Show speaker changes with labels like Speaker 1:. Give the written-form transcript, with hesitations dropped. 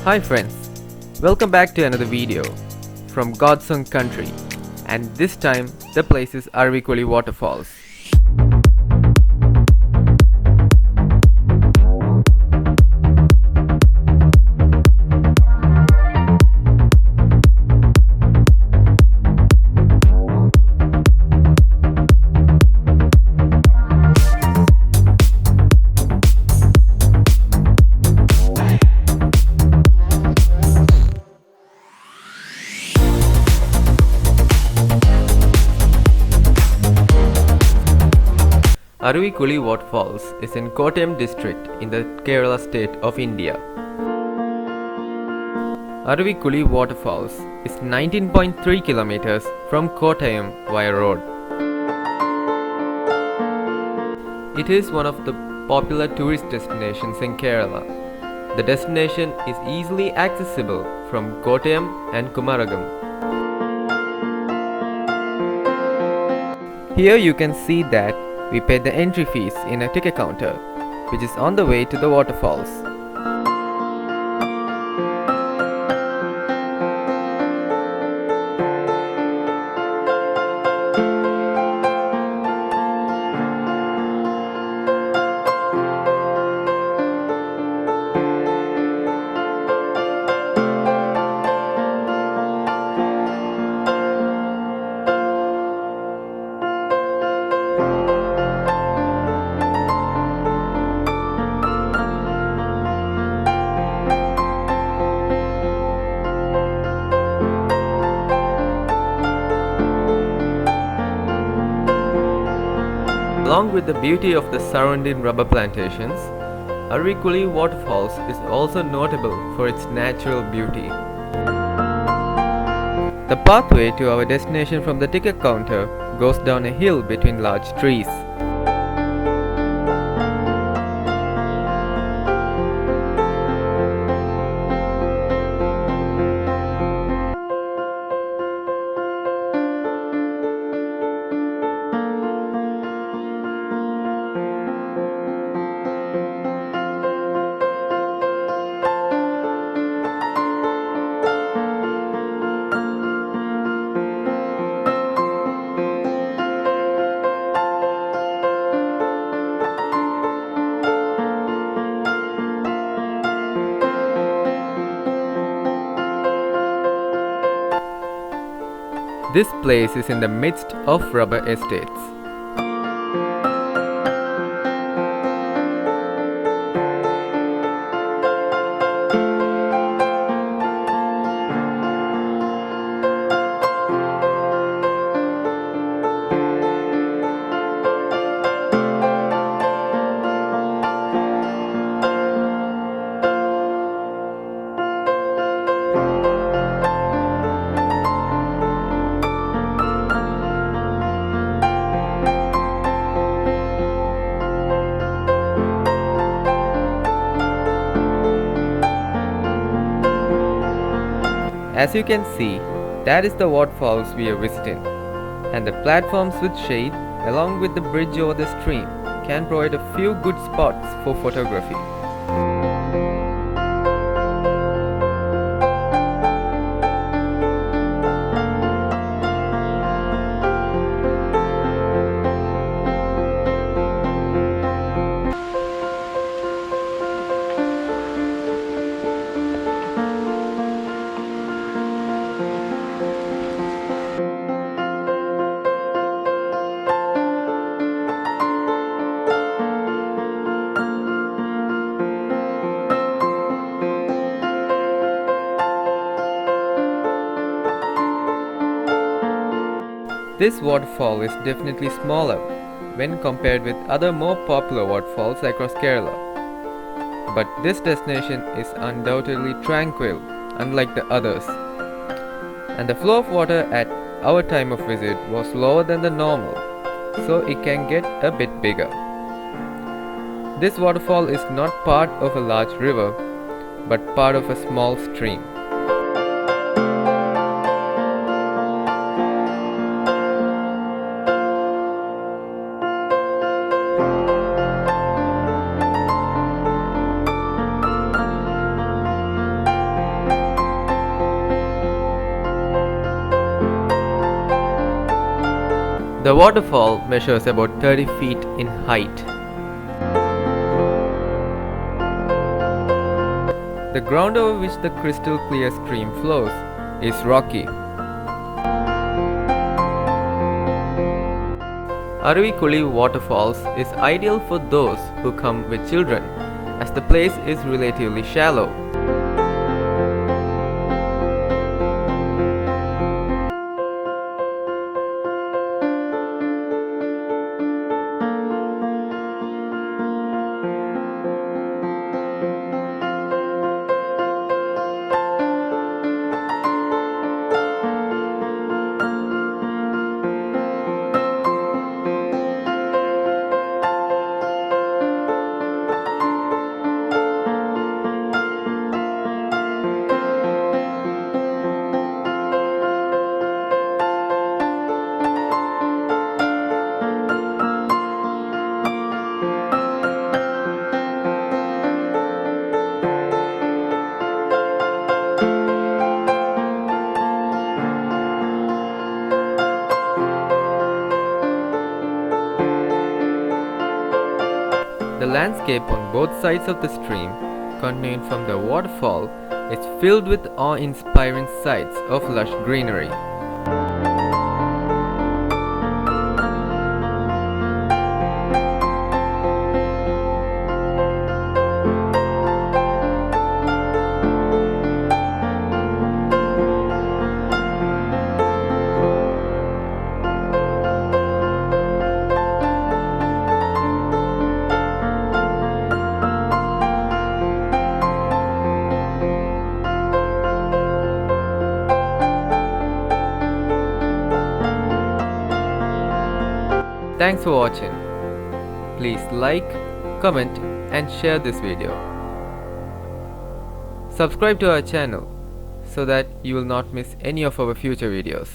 Speaker 1: Hi friends, welcome back to another video from God's own country, and this time the place is Aruvikuzhy Waterfalls. Aruvikuzhy Waterfalls is in Kottayam district in the Kerala state of India. Aruvikuzhy Waterfalls is 19.3 kilometers from Kottayam via road. It is one of the popular tourist destinations in Kerala. The destination is easily accessible from Kottayam and Kumaragam. Here you can see that we paid the entry fees in a ticket counter, which is on the way to the waterfalls. Along with the beauty of the surrounding rubber plantations, Aruvikuzhy Waterfalls is also notable for its natural beauty. The pathway to our destination from the ticket counter goes down a hill between large trees. This place is in the midst of rubber estates. As you can see, that is the waterfalls we are visiting, and the platforms with shade along with the bridge over the stream can provide a few good spots for photography. This waterfall is definitely smaller when compared with other more popular waterfalls across Kerala. But this destination is undoubtedly tranquil, unlike the others. And the flow of water at our time of visit was lower than the normal, so it can get a bit bigger. This waterfall is not part of a large river, but part of a small stream. The waterfall measures about 30 feet in height. The ground over which the crystal clear stream flows is rocky. Aruvikuzhy Waterfalls is ideal for those who come with children, as the place is relatively shallow. The landscape on both sides of the stream, continuing from the waterfall, is filled with awe-inspiring sights of lush greenery. Thanks for watching. Please like, comment and share this video. Subscribe to our channel so that you will not miss any of our future videos.